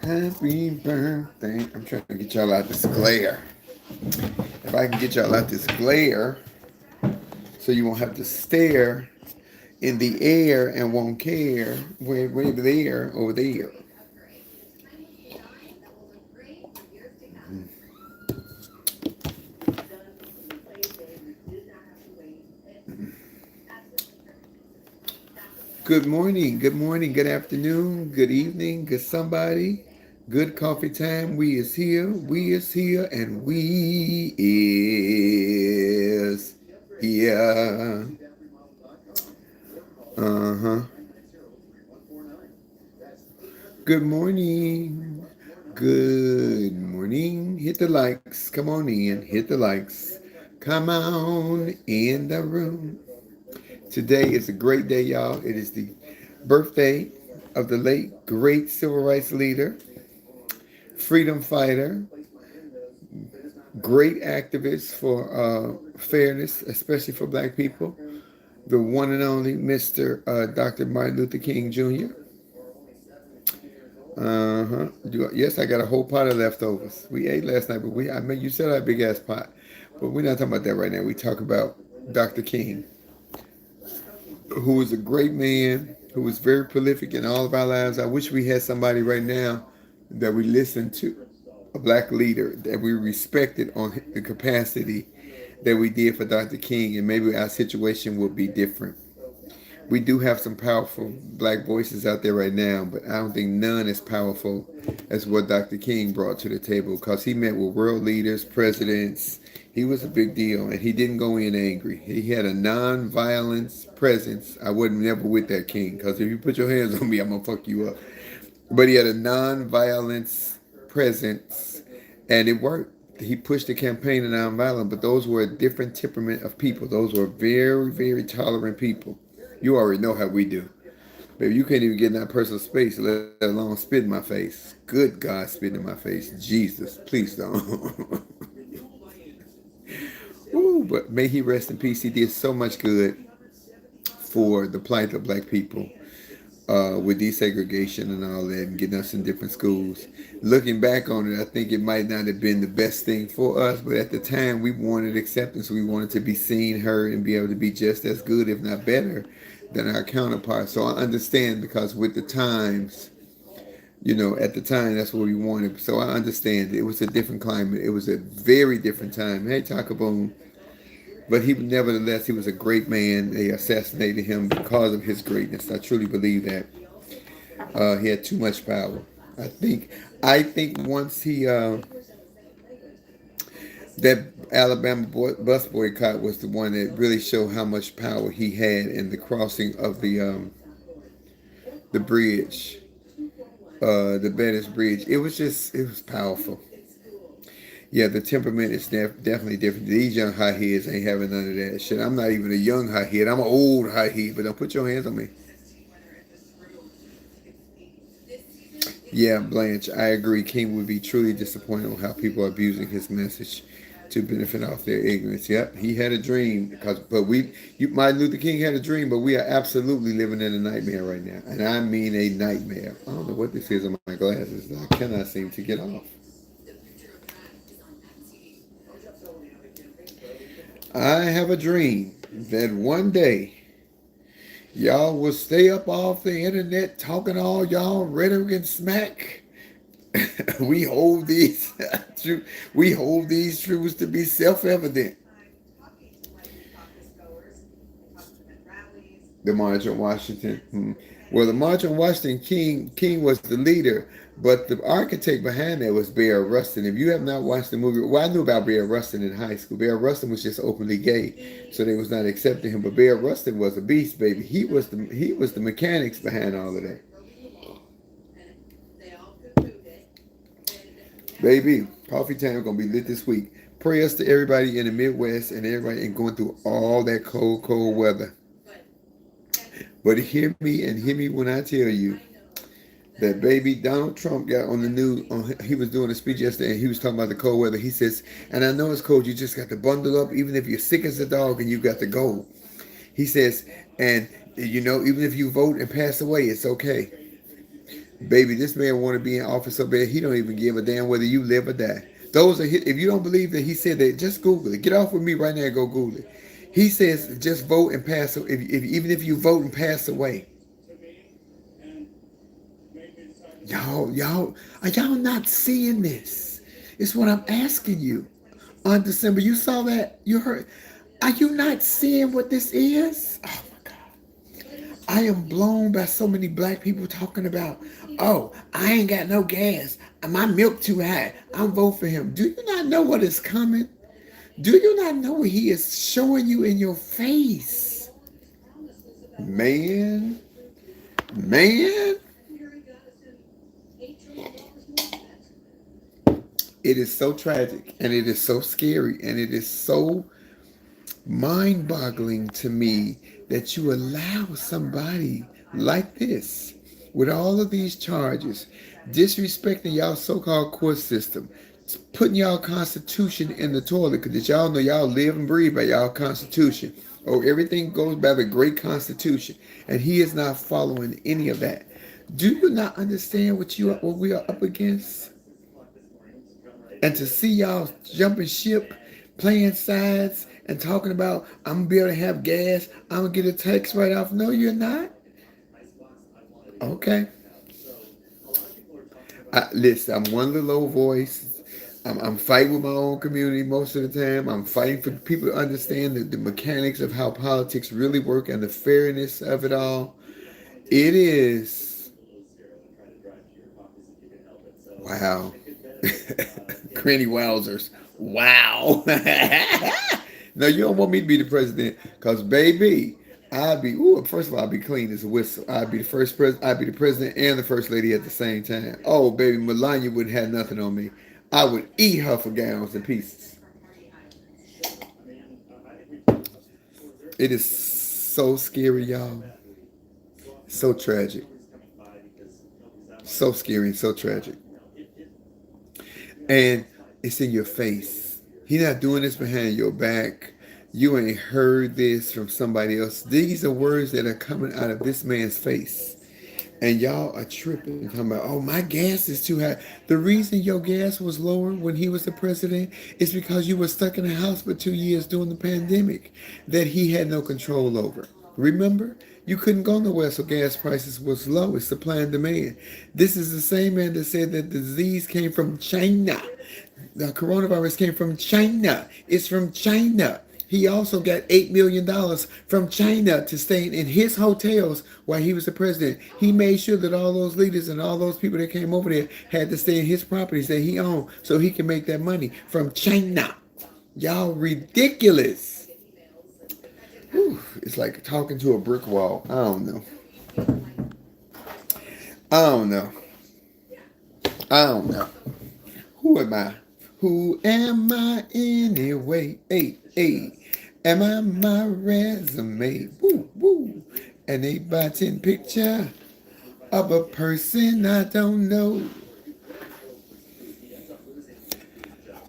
Happy birthday. I'm trying to get y'all out this glare. If I can get y'all out this glare so you won't have to stare in the air and won't care. Way there, over there. Good morning, good afternoon, good evening, good somebody. Good coffee time. We is here, and we is here. Uh-huh. Good morning. Good morning. Hit the likes. Come on in. Hit the likes. Come on in the room. Today is a great day, y'all. It is the birthday of the late, great civil rights leader, freedom fighter, great activist for fairness, especially for black people, the one and only Mr. Dr. Martin Luther King Jr. Uh-huh. Yes, I got a whole pot of leftovers. We ate last night, but I mean, you said I had a big ass pot. But we're not talking about that right now. We talk about Dr. King, who was a great man, who was very prolific in all of our lives. I wish we had somebody right now that we listened to, a black leader that we respected on the capacity that we did for Dr. King, and maybe our situation would be different. We do have some powerful black voices out there right now, but I don't think none as powerful as what Dr. King brought to the table, because he met with world leaders, presidents. He was a big deal, and he didn't go in angry. He had a non-violence presence. I wasn't never with that King, because if you put your hands on me, I'm going to fuck you up. But he had a non-violence presence, and it worked. He pushed the campaign of nonviolence, but those were a different temperament of people. Those were very, very tolerant people. You already know how we do. Baby, you can't even get in that person's space, let alone spit in my face. Good God, spit in my face. Jesus, please don't. Ooh, but may he rest in peace. He did so much good for the plight of black people. With desegregation and all that, and getting us in different schools. Looking back on it, I think it might not have been the best thing for us, but at the time we wanted acceptance. We wanted to be seen, heard, and be able to be just as good, if not better, than our counterparts. So I understand, because with the times, at the time, that's what we wanted. So I understand. It was a different climate. It was a very different time. Hey, Taka Boom. But nevertheless, he was a great man. They assassinated him because of his greatness. I truly believe that. He had too much power. I think. Once that Alabama bus boycott was the one that really showed how much power he had in the crossing of the bridge, the Venice Bridge. It was powerful. Yeah, the temperament is definitely different. These young hotheads ain't having none of that shit. I'm not even a young hothead. I'm an old hothead, but don't put your hands on me. Yeah, Blanche, I agree. King would be truly disappointed on how people are abusing his message to benefit off their ignorance. Yep, he had a dream, Martin Luther King had a dream, but we are absolutely living in a nightmare right now, and I mean a nightmare. I don't know what this is on my glasses. I cannot seem to get off. I have a dream that one day y'all will stay up off the internet talking all y'all rhetoric and smack. we hold these we hold these truths to be self-evident. The March on Washington. Well, the March on Washington, King was the leader, but the architect behind that was Bear Rustin. If you have not watched the movie, well, I knew about Bear Rustin in high school. Bear Rustin was just openly gay, so they was not accepting him. But Bear Rustin was a beast, baby. He was the mechanics behind all of that. Baby, coffee time gonna be lit this week. Prayers to everybody in the Midwest and everybody and going through all that cold, cold weather. But hear me and hear me when I tell you that baby Donald Trump got on the news. He was doing a speech yesterday, and he was talking about the cold weather. He says, "And I know it's cold. You just got to bundle up, even if you're sick as a dog, and you got to go." He says, "And even if you vote and pass away, it's okay." Baby, this man want to be in office so bad he don't even give a damn whether you live or die. Those are his, if you don't believe that he said that, just Google it. Get off with me right now and go Google it. He says just vote and pass. Even if you vote and pass away, y'all, are y'all not seeing this? It's what I'm asking you. On December, you saw that? You heard? Are you not seeing what this is? Oh my God. I am blown by so many black people talking about, oh, I ain't got no gas. My milk too high. I'm voting for him. Do you not know what is coming? Do you not know what he is showing you in your face? Man, man. It is so tragic and it is so scary and it is so mind-boggling to me that you allow somebody like this with all of these charges, disrespecting y'all so-called court system, putting y'all constitution in the toilet because y'all know y'all live and breathe by y'all constitution. Oh, everything goes by the great constitution, and he is not following any of that. Do you not understand what we are up against? And to see y'all jumping ship, playing sides, and talking about, I'm going to be able to have gas, I'm going to get a text right off. No, you're not. Okay. Listen, I'm one little low voice. I'm fighting with my own community most of the time. I'm fighting for people to understand the mechanics of how politics really work and the fairness of it all. It is. Wow. Granny Wowzers. Wow. No, you don't want me to be the president, cause baby, I'd be. Ooh, first of all, I'd be clean as a whistle. I'd be the first president. I'd be the president and the first lady at the same time. Oh, baby, Melania wouldn't have nothing on me. I would eat her for gallons and pieces. It is so scary, y'all. So tragic. So scary and so tragic. And it's in your face. He not doing this behind your back. You ain't heard this from somebody else. These are words that are coming out of this man's face. And y'all are tripping, talking about, oh, my gas is too high. The reason your gas was lower when he was the president is because you were stuck in a house for 2 years during the pandemic that he had no control over. Remember? You couldn't go nowhere, so gas prices was low. It's supply and demand. This is the same man that said that the disease came from China. The coronavirus came from China. It's from China. He also got $8 million from China to stay in his hotels while he was the president. He made sure that all those leaders and all those people that came over there had to stay in his properties that he owned so he can make that money from China. Y'all ridiculous. Whew, it's like talking to a brick wall. I don't know. I don't know. I don't know. Who am I? Who am I anyway? Hey, hey. Am I my resume? Woo, woo. An 8x10 picture of a person I don't know.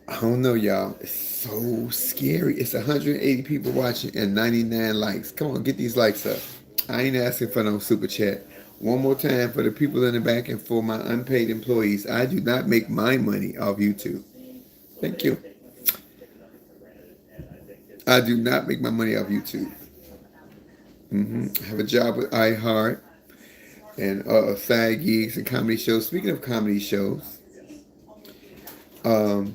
I don't know, y'all. It's so scary. It's 180 people watching and 99 likes. Come on, get these likes up. I ain't asking for no super chat. One more time for the people in the back and for my unpaid employees. I do not make my money off YouTube. Thank you. I do not make my money off YouTube. I have a job with iHeart and side gigs and comedy shows. Speaking of comedy shows, um,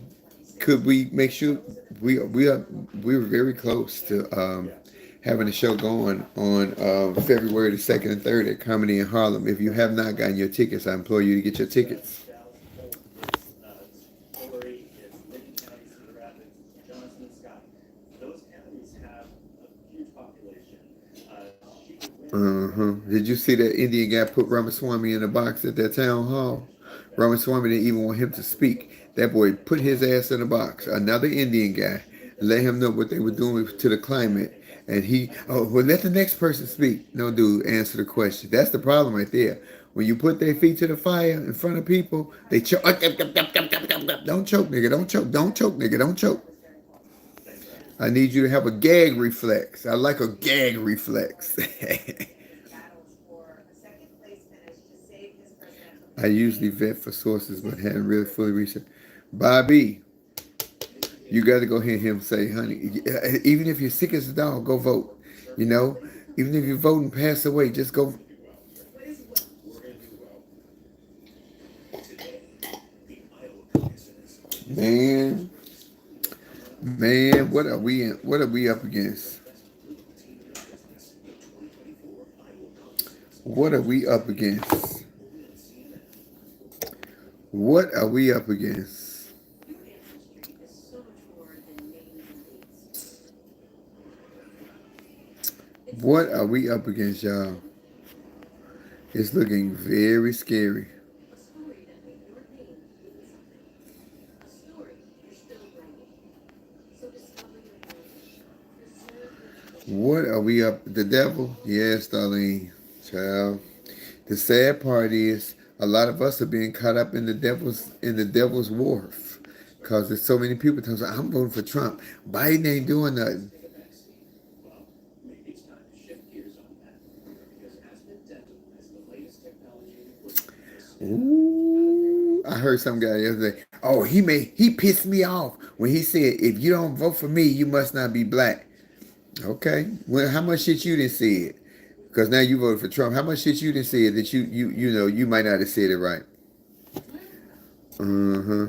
could we make sure we were very close to having a show going on February the 2nd and 3rd at Comedy in Harlem. If you have not gotten your tickets, I implore you to get your tickets. Did you see that Indian guy put Ramaswamy in a box at that town hall? Ramaswamy didn't even want him to speak. That boy put his ass in a box. Another Indian guy, let him know what they were doing to the climate. And well, let the next person speak. No, dude, answer the question. That's the problem right there. When you put their feet to the fire in front of people, they choke. Don't choke, nigga. Don't choke. Don't choke, nigga. Don't choke. I need you to have a gag reflex. I like a gag reflex. I usually vet for sources, but hadn't really fully researched. Bobby, you got to go hear him say, honey, even if you're sick as a dog, go vote. You know, even if you vote and pass away, just go. Man, man, what are we in? What are we up against? What are we up against? What are we up against? What are we up against, y'all? It's looking very scary. What are we up? The devil? Yes, Darlene. Child. The sad part is a lot of us are being caught up in the devil's wharf. Because there's so many people telling us, I'm voting for Trump. Biden ain't doing nothing. Ooh, I heard some guy yesterday. Oh, he pissed me off when he said, if you don't vote for me, you must not be black. Okay. Well, how much shit you didn't say it? Because now you voted for Trump. How much shit you didn't say it that you might not have said it right. Uh-huh.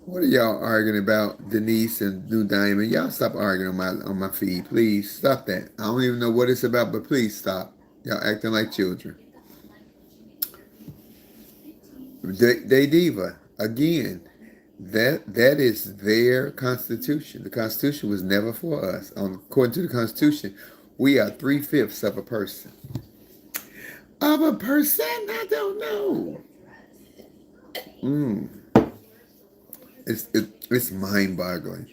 What are y'all arguing about, Denise and New Diamond? Y'all stop arguing on my feed, please. Stop that. I don't even know what it's about, but please stop. Y'all acting like children. They diva again. That is their constitution. The Constitution was never for us. According to the Constitution, we are 3/5 of a person. Of a person? I don't know. Mm. It's mind boggling.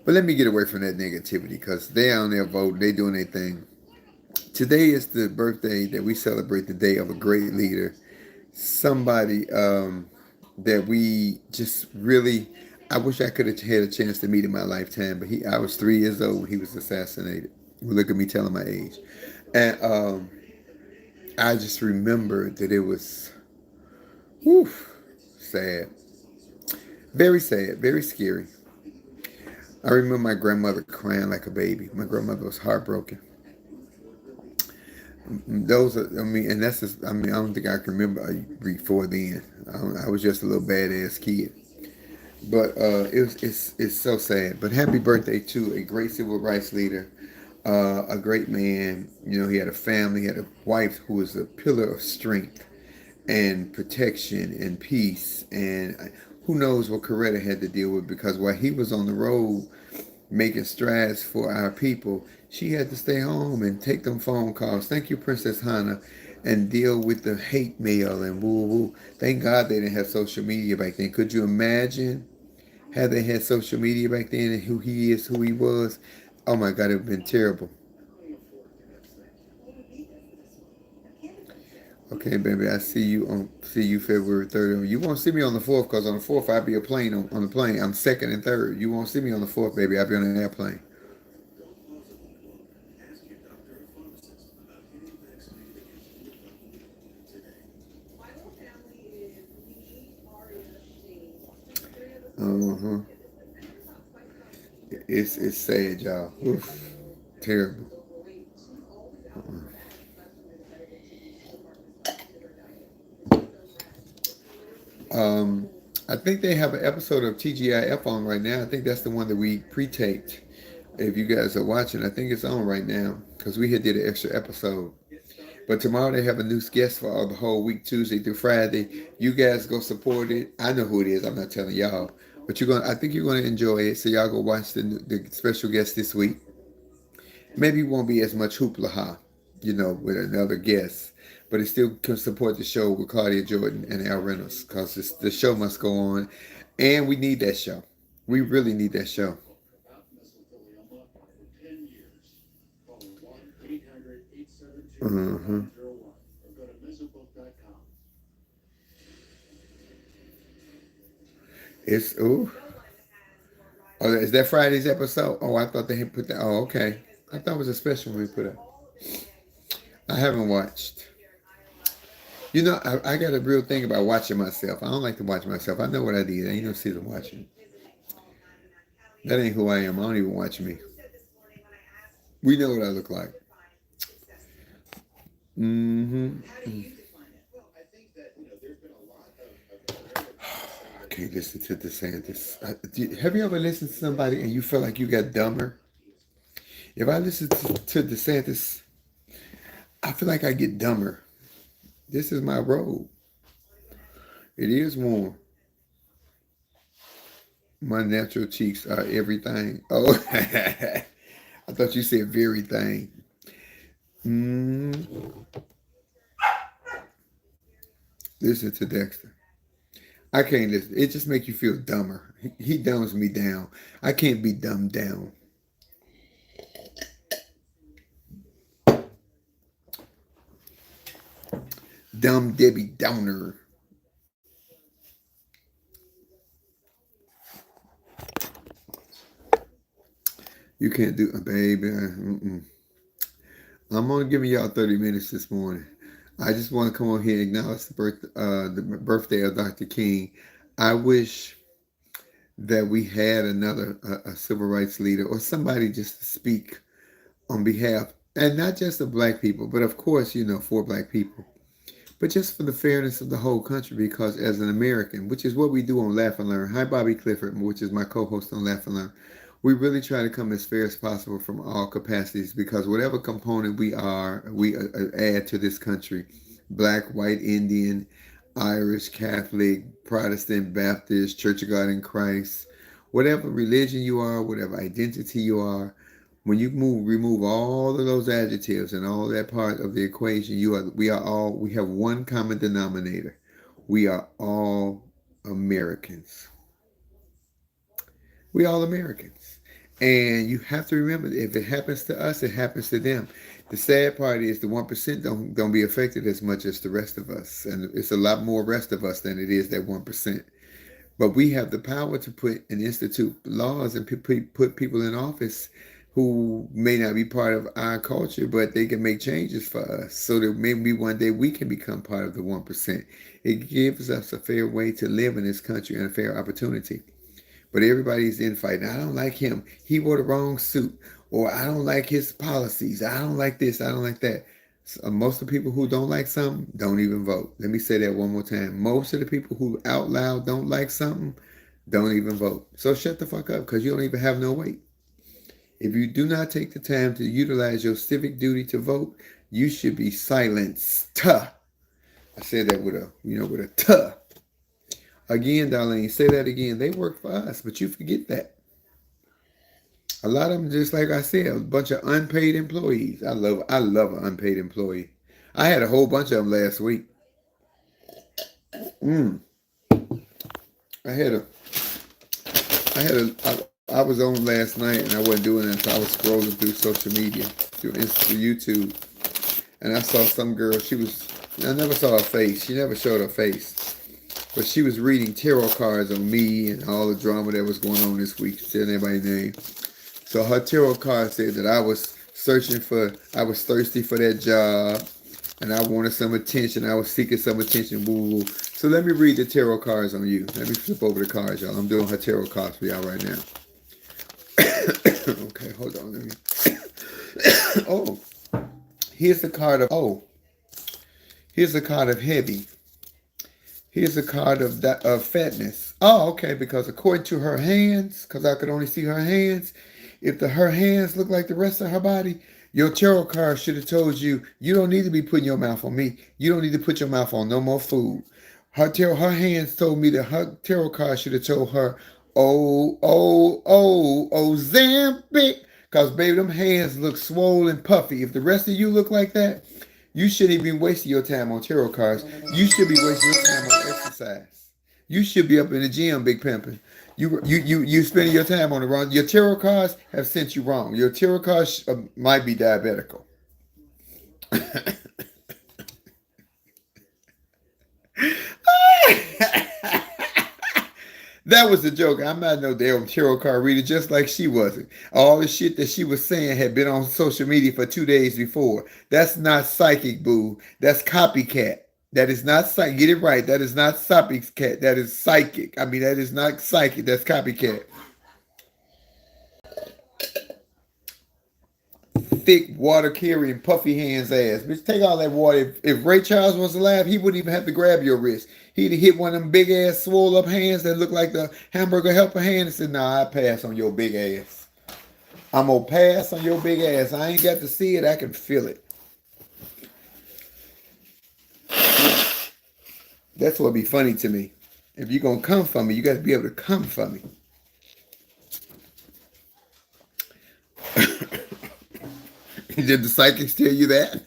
But let me get away from that negativity because they on their vote, they doing their thing. Today is the birthday that we celebrate the day of a great leader, somebody that we just really. I wish I could have had a chance to meet in my lifetime, but I was 3 years old when he was assassinated. Look at me telling my age, and I just remember that it was, whew, sad, very sad, very scary. I remember my grandmother crying like a baby. My grandmother was heartbroken. I mean, and that's just, I mean, I don't think I can remember before then. I was just a little badass kid. But it's so sad. But happy birthday to a great civil rights leader, a great man. You know, he had a family, he had a wife who was a pillar of strength and protection and peace. And who knows what Coretta had to deal with because while he was on the road making strides for our people, she had to stay home and take them phone calls. Thank you, Princess Hannah, and deal with the hate mail and woo woo. Thank God they didn't have social media back then. Could you imagine had they had social media back then and who he is, who he was? Oh my God, it would have been terrible. Okay, baby, see you February 3rd. You won't see me on the 4th because on the 4th I'll be a plane on the plane. I'm second and third. You won't see me on the 4th, baby. I'll be on an airplane. Uh-huh. It's sad, y'all. Oof. Terrible. Um, I think they have an episode of TGIF on right now. I think that's the one that we pre-taped. If you guys are watching, I think it's on right now because we had did an extra episode. But tomorrow they have a new guest for all the whole week, Tuesday through Friday. You guys go support it. I know who it is. I'm not telling y'all, but I think you're gonna enjoy it. So y'all go watch the special guest this week. Maybe it won't be as much hoopla, with another guest, but it still can support the show with Claudia Jordan and Al Reynolds because the show must go on, and we need that show. We really need that show. Uh-huh. It's ooh. Oh, is that Friday's episode? Oh, I thought they had put that. Oh, okay. I thought it was a special we put up. I haven't watched. You know, I got a real thing about watching myself. I don't like to watch myself. I know what I did. I ain't no sense in watching. That ain't who I am. I don't even watch me. We know what I look like. Mm-hmm. I can't listen to DeSantis. Have you ever listened to somebody and you feel like you got dumber? If I listen to DeSantis, I feel like I get dumber. This is my road. It is warm. My natural cheeks are everything. Oh, I thought you said very thing. Mm, listen to Dexter. I can't listen. It just makes you feel dumber. He dumbs me down. I can't be dumbed down. Dumb Debbie Downer. You can't do, baby. I'm only giving y'all 30 minutes this morning. I just want to come on here and acknowledge the birthday of Dr. King. I wish that we had another a civil rights leader or somebody just to speak on behalf, and not just of black people, but of course, for black people, but just for the fairness of the whole country. Because as an American, which is what we do on Laugh and Learn, hi Bobby Clifford, which is my co-host on Laugh and Learn, we really try to come as fair as possible from all capacities, because whatever component we are, we add to this country. Black, white, Indian, Irish, Catholic, Protestant, Baptist, Church of God in Christ, whatever religion you are, whatever identity you are, when you remove all of those adjectives and all that part of the equation, we have one common denominator. We are all Americans. We all Americans. And you have to remember, if it happens to us, it happens to them. The sad part is the 1% don't be affected as much as the rest of us. And it's a lot more rest of us than it is that 1%. But we have the power to put and institute laws and put people in office who may not be part of our culture, but they can make changes for us so that maybe one day we can become part of the 1%. It gives us a fair way to live in this country and a fair opportunity. But everybody's infighting. I don't like him. He wore the wrong suit. Or I don't like his policies. I don't like this. I don't like that. So most of the people who don't like something don't even vote. Let me say that one more time. Most of the people who out loud don't like something don't even vote. So shut the fuck up, because you don't even have no weight. If you do not take the time to utilize your civic duty to vote, you should be silenced. Tuh. I said that with a tuh. Again, Darlene, say that again. They work for us, but you forget that. A lot of them, just like I said, a bunch of unpaid employees. I love an unpaid employee. I had a whole bunch of them last week. I had a, I was on last night and I wasn't doing that, so I was scrolling through social media, through YouTube, and I saw some girl. I never saw her face. She never showed her face. But she was reading tarot cards on me and all the drama that was going on this week, saying everybody's name. So her tarot card said that I was thirsty for that job, and I wanted some attention. I was seeking some attention. Woo woo. So let me read the tarot cards on you. Let me flip over the cards, y'all. I'm doing her tarot cards for y'all right now. Okay, hold on. Let me. Oh, here's the card of Here's the card of heavy. Here's a card of fatness. Oh, okay, because according to her hands, because I could only see her hands, if her hands look like the rest of her body, your tarot card should have told you, you don't need to be putting your mouth on me. You don't need to put your mouth on no more food. Her hands told me that her tarot card should have told her, Ozempic. Because, baby, them hands look swollen, puffy. If the rest of you look like that, you shouldn't even be wasting your time on tarot cards. You should be wasting your time on exercise. You should be up in the gym, big pimping. You spending your time on the wrong. Your tarot cards have sent you wrong. Your tarot cards might be diabetical. That was a joke. I'm not no damn tarot card reader, just like she wasn't. All the shit that she was saying had been on social media for 2 days before. That's not psychic, boo. That's copycat. That is not psychic. Get it right. That is not copycat. That is psychic. I mean, that is not psychic. That's copycat. Thick water carrying puffy hands ass. Bitch, take all that water. If Ray Charles was alive, he wouldn't even have to grab your wrist. He'd have hit one of them big ass swole up hands that look like the hamburger helper hand and said, nah, I pass on your big ass. I'm gonna pass on your big ass. I ain't got to see it, I can feel it. That's what be funny to me. If you're gonna come for me, you gotta be able to come for me. Did the psychics tell you that?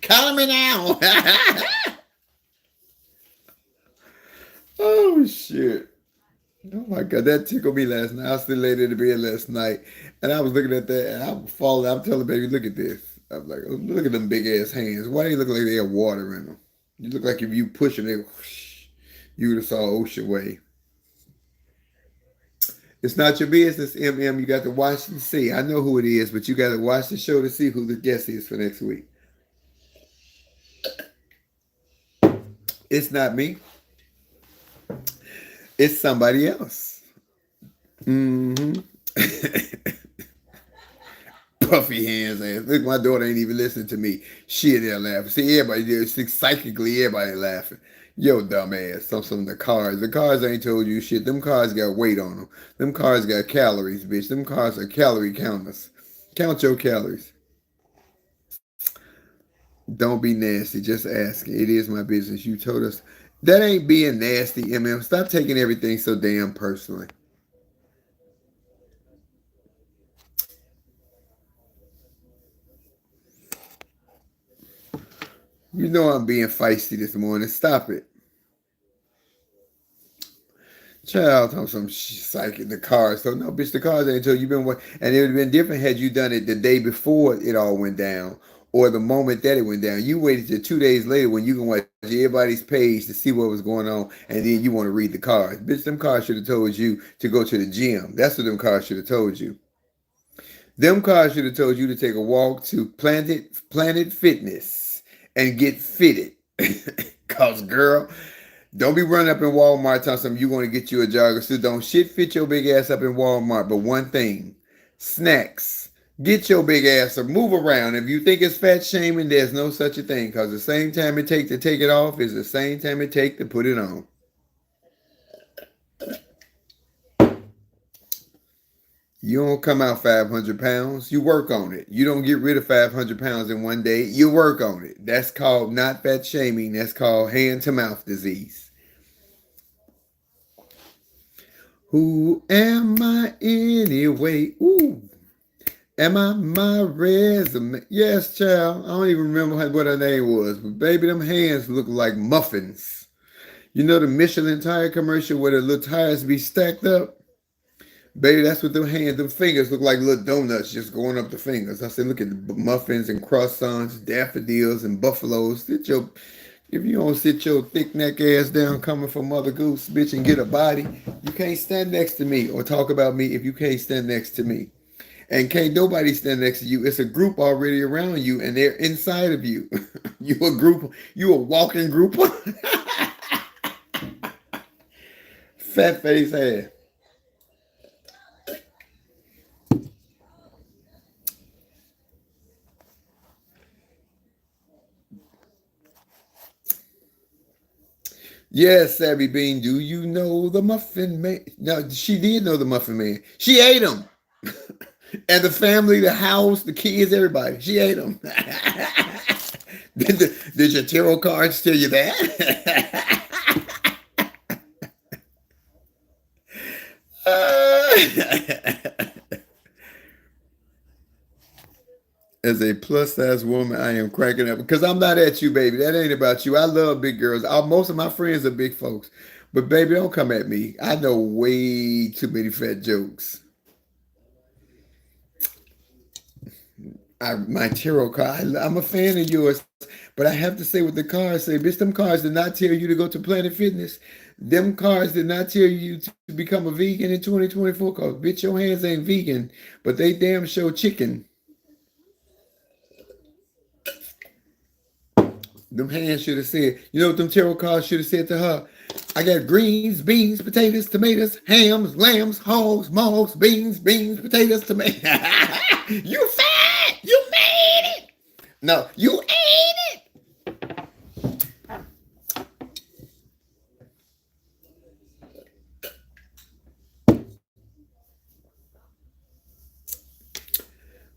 Call me now. Oh shit. Oh my god, that tickled me last night. I was still laid in the bed last night and I was looking at that and I'm falling. I'm telling baby, look at this. I'm like, oh, look at them big ass hands. Why do you look like they have water in them? You look like if you push them, they whoosh, you would have saw ocean wave. It's not your business, MM. You got to watch and see. I know who it is, but you got to watch the show to see who the guest is for next week. It's not me. It's somebody else. Mm-hmm. Puffy hands ass. Look, my daughter ain't even listening to me. She in there laughing. See, everybody there, psychically, everybody laughing. Yo, dumbass. Some of the cars. The cars ain't told you shit. Them cars got weight on them. Them cars got calories, bitch. Them cars are calorie counters. Count your calories. Don't be nasty. Just ask. It is my business. You told us. That ain't being nasty, MM. Stop taking everything so damn personally. You know I'm being feisty this morning. Stop it. Child, on some psych in the cars. So no, bitch, the cars ain't until you've been and it would have been different had you done it the day before it all went down, or the moment that it went down. You waited till 2 days later when you can watch everybody's page to see what was going on, and then you want to read the cards. Bitch, them cars should have told you to go to the gym. That's what them cars should have told you. Them cars should have told you to take a walk to Planet Fitness and get fitted. Cause girl, don't be running up in Walmart telling something you want to get you a jogger suit. Don't shit fit your big ass up in Walmart. But one thing, snacks. Get your big ass up. Move around. If you think it's fat shaming, there's no such a thing. Because the same time it takes to take it off is the same time it takes to put it on. You don't come out 500 pounds. You work on it. You don't get rid of 500 pounds in one day. You work on it. That's called not fat shaming. That's called hand to mouth disease. Who am I anyway? Ooh. Am I my resume? Yes, child. I don't even remember what her name was. But baby, them hands look like muffins. You know the Michelin tire commercial where the little tires be stacked up? Baby, that's what them hands, them fingers look like little donuts just going up the fingers. I said, look at the muffins and croissants, daffodils and buffaloes. If you don't sit your thick neck ass down coming from Mother Goose, bitch, and get a body, you can't stand next to me or talk about me if you can't stand next to me. And can't nobody stand next to you. It's a group already around you and they're inside of you. You a group, you a walking group. Fat face ass. Yes, Savvy Bean, do you know the Muffin Man? No, she did know the Muffin Man. She ate him. And the family, the house, the kids, everybody. She ate them. Did your tarot cards tell you that? As a plus size woman, I am cracking up because I'm not at you, baby. That ain't about you. I love big girls. Most of my friends are big folks. But baby, don't come at me. I know way too many fat jokes. My tarot card. I'm a fan of yours, but I have to say what the cards say. Bitch, them cards did not tell you to go to Planet Fitness. Them cards did not tell you to become a vegan in 2024. Cause bitch, your hands ain't vegan, but they damn show chicken. Them hands should have said, you know what them tarot cards should have said to her? I got greens, beans, potatoes, tomatoes, hams, lambs, hogs, mogs, beans, potatoes, tomatoes. You fat! You made it! No, you ate it!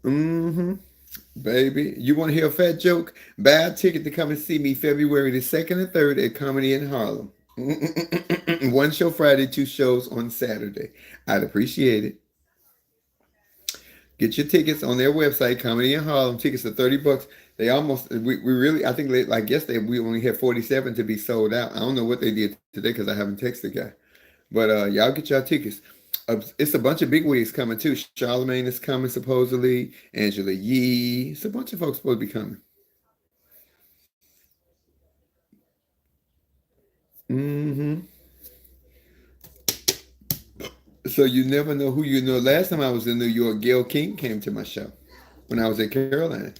Mm-hmm. Baby, you want to hear a fat joke? Buy a ticket to come and see me February the 2nd and 3rd at Comedy in Harlem. One show Friday, two shows on Saturday. I'd appreciate it. Get your tickets on their website, Comedy in Harlem. Tickets are $30. They almost, we really, I think, like yesterday, we only had 47 to be sold out. I don't know what they did today because I haven't texted the guy. But y'all get y'all tickets. It's a bunch of big wigs coming too. Charlemagne is coming supposedly. Angela Yee. It's a bunch of folks supposed to be coming. Hmm. So you never know who you know. Last time I was in New York, Gail King came to my show when I was at Caroline's.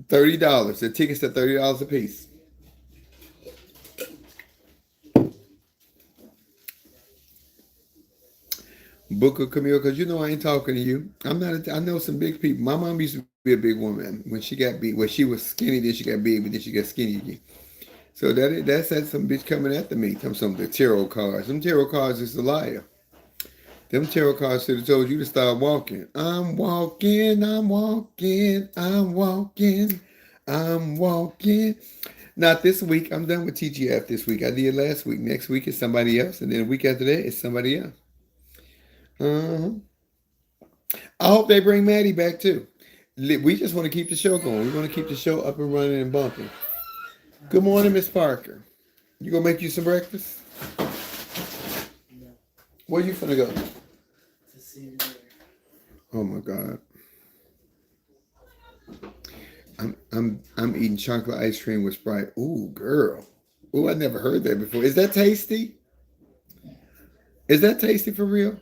$30. The tickets are $30 a piece. Booker Camille, because you know I ain't talking to you. I'm not. I know some big people. My mom used to be a big woman when she got big. When she was skinny, then she got big, but then she got skinny again. So that's some bitch coming after me. Some the tarot cards. Them tarot cards is a liar. Them tarot cards should have told you to start walking. I'm walking. I'm walking. I'm walking. I'm walking. Not this week. I'm done with TGF this week. I did last week. Next week is somebody else, and then a week after that it's somebody else. Uh-huh. I hope they bring Maddie back too. We just want to keep the show going. We want to keep the show up and running and bumping. Good morning, Miss Parker. You gonna make you some breakfast? Where you finna go? Oh my God. I'm eating chocolate ice cream with Sprite. Ooh, girl. Ooh, I never heard that before. Is that tasty? Is that tasty for real?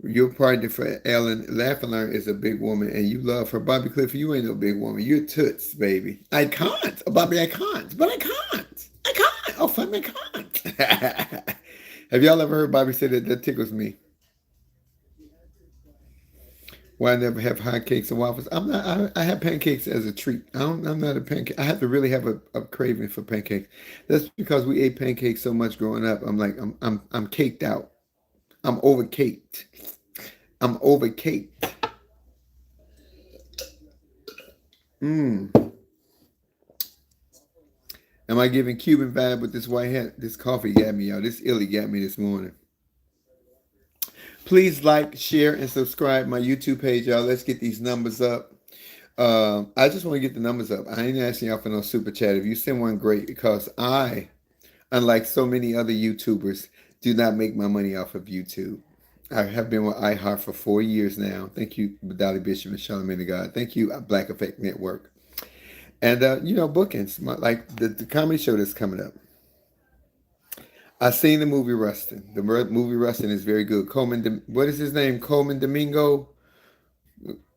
Your partner for Ellen Lafleur is a big woman, and you love her. Bobby Clifford, you ain't no big woman. You're toots, baby. I can't. Oh, Bobby, I can't. But I can't. I can't. Oh, fun, I can't. Have y'all ever heard Bobby say that? That tickles me. Why I never have hot cakes and waffles? I'm not. I have pancakes as a treat. I'm not a pancake. I have to really have a craving for pancakes. That's because we ate pancakes so much growing up. I'm like I'm caked out. I'm over caked. I'm over caked. Mmm. Am I giving Cuban vibe with this white hat? This coffee got me, y'all. This illy got me this morning. Please like, share, and subscribe my YouTube page, y'all. Let's get these numbers up. I just want to get the numbers up. I ain't asking y'all for no super chat. If you send one, great, because I, unlike so many other YouTubers, do not make my money off of YouTube. I have been with iHeart for 4 years now. Thank you, Dolly Bishop and Charlamagne the God. Thank you, Black Effect Network. And, bookings, like the comedy show that's coming up. I seen the movie Rustin. The movie Rustin is very good. What is his name? Coleman Domingo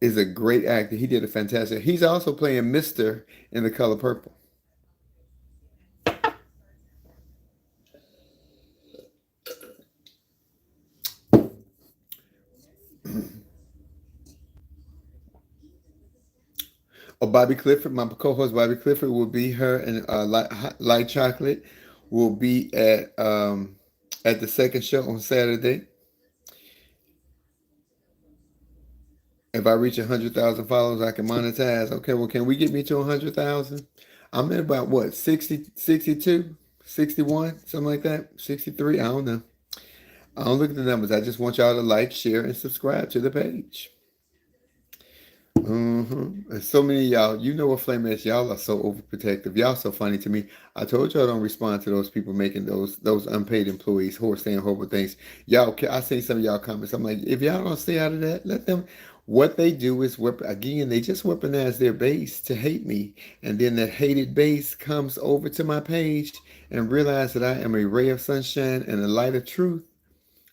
is a great actor. He did a fantastic. He's also playing Mister in The Color Purple. Oh, Bobby Clifford, my co-host Bobby Clifford will be her, and Light Chocolate will be at the second show on Saturday. If I reach 100,000 followers, I can monetize. Okay, well, can we get me to 100,000? I'm at about what, 60, 62, 61, something like that, 63. I don't know. I don't look at the numbers. I just want y'all to like, share, and subscribe to the page. And so many of y'all, you know what Flame is. Y'all are so overprotective. Y'all so funny to me. I told y'all don't respond to those people making those unpaid employees who are saying horrible things. Y'all, I seen some of y'all comments. I'm like, if y'all don't stay out of that, let them. What they do is again, they just weaponize their base to hate me, and then that hated base comes over to my page and realize that I am a ray of sunshine and a light of truth.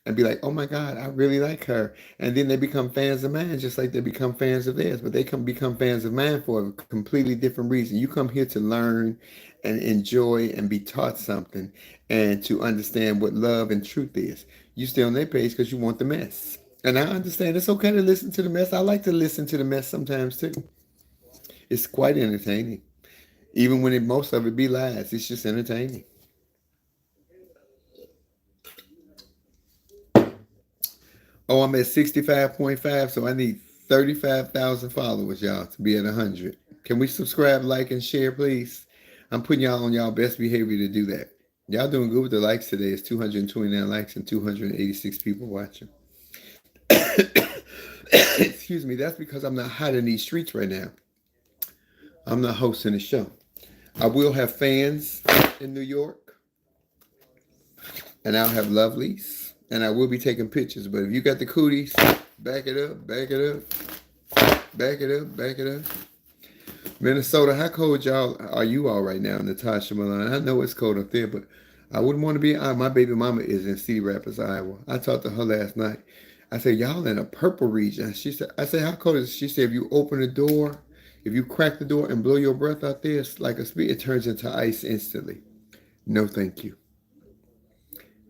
and be like, oh my God, I really like her. And then they become fans of mine, just like they become fans of theirs. But they can become fans of mine for a completely different reason. You come here to learn and enjoy and be taught something and to understand what love and truth is. You stay on their page because you want the mess. And I understand it's okay to listen to the mess. I like to listen to the mess sometimes too. It's quite entertaining. Even when most of it be lies, it's just entertaining. Oh, I'm at 65.5, so I need 35,000 followers, y'all, to be at 100. Can we subscribe, like, and share, please? I'm putting y'all on y'all best behavior to do that. Y'all doing good with the likes today. It's 229 likes and 286 people watching. Excuse me, that's because I'm not hot in these streets right now. I'm not hosting the show. I will have fans in New York, and I'll have lovelies, and I will be taking pictures. But if you got the cooties, back it up, back it up, back it up, back it up. Minnesota, how cold y'all are you all right now, Natasha Milan? I know it's cold up there, but I wouldn't want to be. My baby mama is in Cedar Rapids, Iowa. I talked to her last night. I said, y'all in a purple region. She said, I said, how cold is it? She said, if you open the door, if you crack the door and blow your breath out there, it's like a speed, it turns into ice instantly. No, thank you.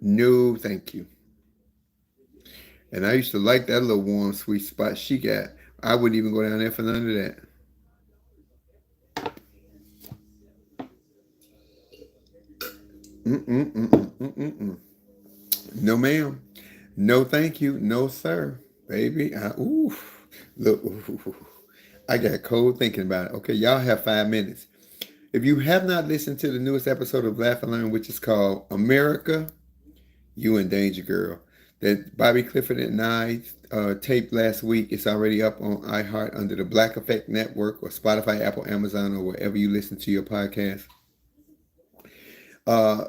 No, thank you. And I used to like that little warm, sweet spot she got. I wouldn't even go down there for none of that. Mm-mm-mm-mm-mm-mm. No, ma'am. No, thank you. No, sir. Baby, look, ooh, I got cold thinking about it. Okay, y'all have 5 minutes. If you have not listened to the newest episode of Laugh and Learn, which is called America, You in Danger, Girl, that Bobby Clifford and I taped last week, it's already up on iHeart under the Black Effect Network or Spotify, Apple, Amazon, or wherever you listen to your podcast.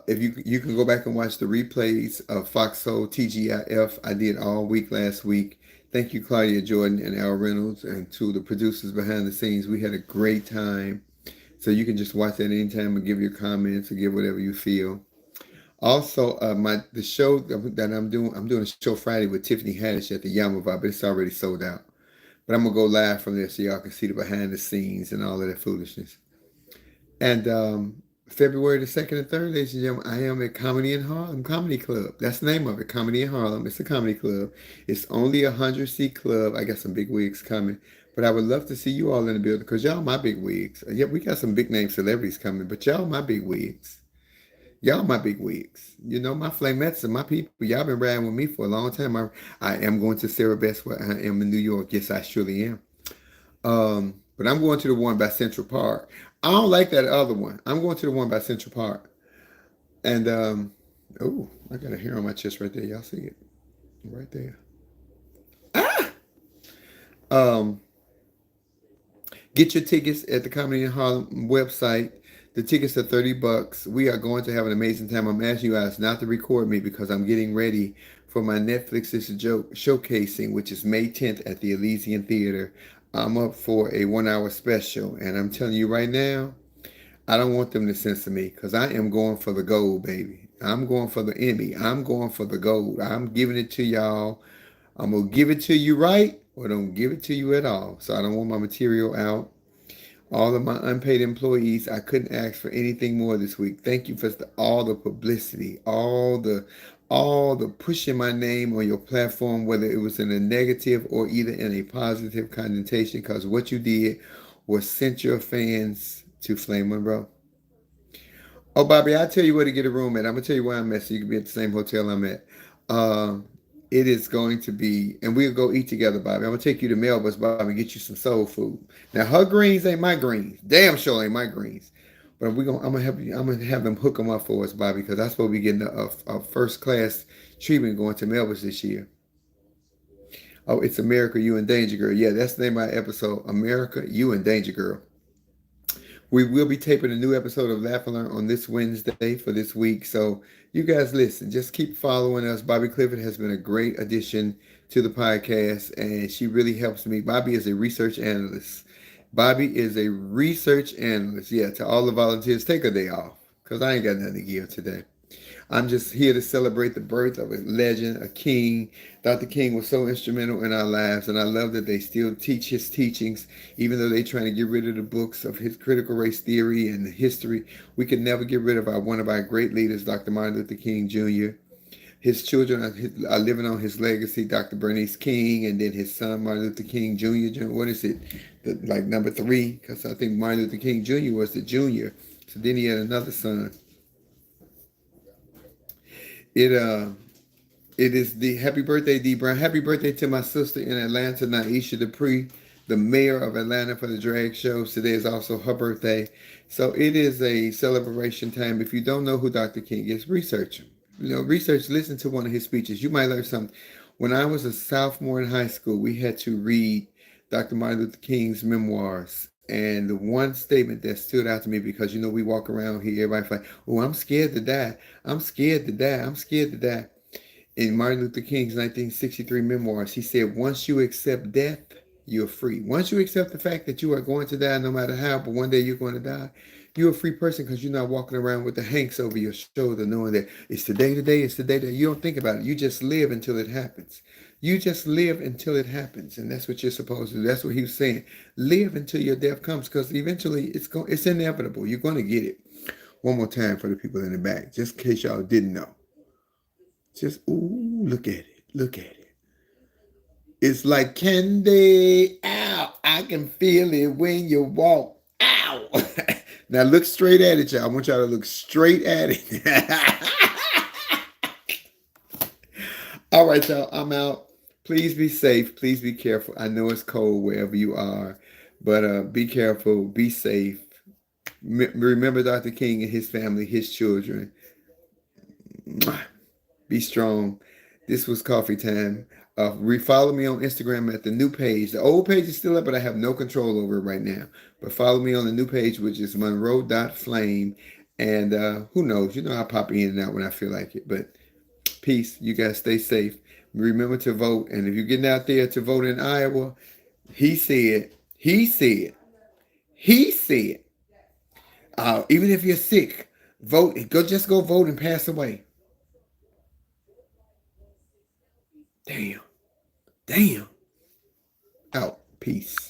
If you can go back and watch the replays of Foxhole TGIF I did all week last week. Thank you, Claudia Jordan and Al Reynolds, and to the producers behind the scenes. We had a great time. So you can just watch that anytime and give your comments or give whatever you feel. Also, the show that I'm doing a show Friday with Tiffany Haddish at the Yamava, but it's already sold out. But I'm gonna go live from there so y'all can see the behind the scenes and all of that foolishness. And February the 2nd and 3rd, ladies and gentlemen, I am at Comedy in Harlem Comedy Club. That's the name of it, Comedy in Harlem. It's a comedy club. It's only a 100-seat club. I got some big wigs coming. But I would love to see you all in the building because y'all my big wigs. Yeah, we got some big name celebrities coming, but y'all my big wigs. Y'all my big wigs. You know, my flamettes and my people. Y'all been riding with me for a long time. I am going to Sarah Best where I am in New York. Yes, I surely am. But I'm going to the one by Central Park. I don't like that other one. I'm going to the one by Central Park. And oh, I got a hair on my chest right there. Y'all see it? Right there. Ah! Um, get your tickets at the Comedy in Harlem website. The tickets are $30. We are going to have an amazing time. I'm asking you guys not to record me because I'm getting ready for my Netflix Is a Joke showcasing, which is May 10th at the Elysian Theater. I'm up for a 1 hour special, and I'm telling you right now, I don't want them to censor me because I am going for the gold, baby. I'm going for the Emmy. I'm going for the gold. I'm giving it to y'all. I'm going to give it to you right or don't give it to you at all. So I don't want my material out. All of my unpaid employees, I couldn't ask for anything more this week. Thank you for all the publicity, all the pushing my name on your platform, whether it was in a negative or either in a positive connotation, because what you did was sent your fans to Flame Monroe. Oh, Bobby, I'll tell you where to get a room at. I'm gonna tell you where I'm at, so you can be at the same hotel I'm at. Um, it is going to be, and we'll go eat together, Bobby. I'm gonna take you to Melba's, Bobby, and get you some soul food. Now, her greens ain't my greens. Damn sure ain't my greens. But I'm gonna help you. I'm gonna have them hook them up for us, Bobby, because I'm supposed to be getting a first class treatment going to Melba's this year. Oh, it's America, You in Danger, Girl. Yeah, that's the name of my episode. America, You in Danger, Girl. We will be taping a new episode of Laugh and Learn on this Wednesday for this week. So you guys listen, just keep following us. Bobby Clifford has been a great addition to the podcast, and she really helps me. Bobby is a research analyst. Bobby is a research analyst. Yeah, to all the volunteers, take a day off because I ain't got nothing to give today. I'm just here to celebrate the birth of a legend, a king. Dr. King was so instrumental in our lives, and I love that they still teach his teachings, even though they're trying to get rid of the books of his critical race theory and history. We could never get rid of one of our great leaders, Dr. Martin Luther King Jr. His children are living on his legacy, Dr. Bernice King, and then his son, Martin Luther King Jr. What is it? Like number three? Because I think Martin Luther King Jr. was the junior. So then he had another son. It it is the happy birthday, D Brown. Happy birthday to my sister in Atlanta, Naisha Dupree, the mayor of Atlanta for the drag shows. Today is also her birthday. So it is a celebration time. If you don't know who Dr. King is, research him. Research, listen to one of his speeches. You might learn something. When I was a sophomore in high school, we had to read Dr. Martin Luther King's memoirs. And the one statement that stood out to me, because we walk around here, everybody's like, oh, I'm scared to die. I'm scared to die. I'm scared to die. In Martin Luther King's 1963 memoirs, he said, once you accept death, you're free. Once you accept the fact that you are going to die no matter how, but one day you're going to die, you're a free person because you're not walking around with the hanks over your shoulder knowing that it's today, it's today. You don't think about it. You just live until it happens. You just live until it happens. And that's what you're supposed to do. That's what he was saying. Live until your death comes, because eventually it's inevitable. You're going to get it. One more time for the people in the back, just in case y'all didn't know. Just, ooh, look at it. Look at it. It's like candy. Ow. I can feel it when you walk. Ow. Now look straight at it, y'all. I want y'all to look straight at it. All right, y'all. I'm out. Please be safe. Please be careful. I know it's cold wherever you are, but be careful. Be safe. Remember Dr. King and his family, his children. Be strong. This was Coffee Time. Follow me on Instagram at the new page. The old page is still up, but I have no control over it right now. But follow me on the new page, which is Monroe.flame. And who knows? I pop in and out when I feel like it. But peace. You guys stay safe. Remember to vote. And if you're getting out there to vote in Iowa, he said, even if you're sick, vote. Just go vote and pass away. Damn. Out. Peace.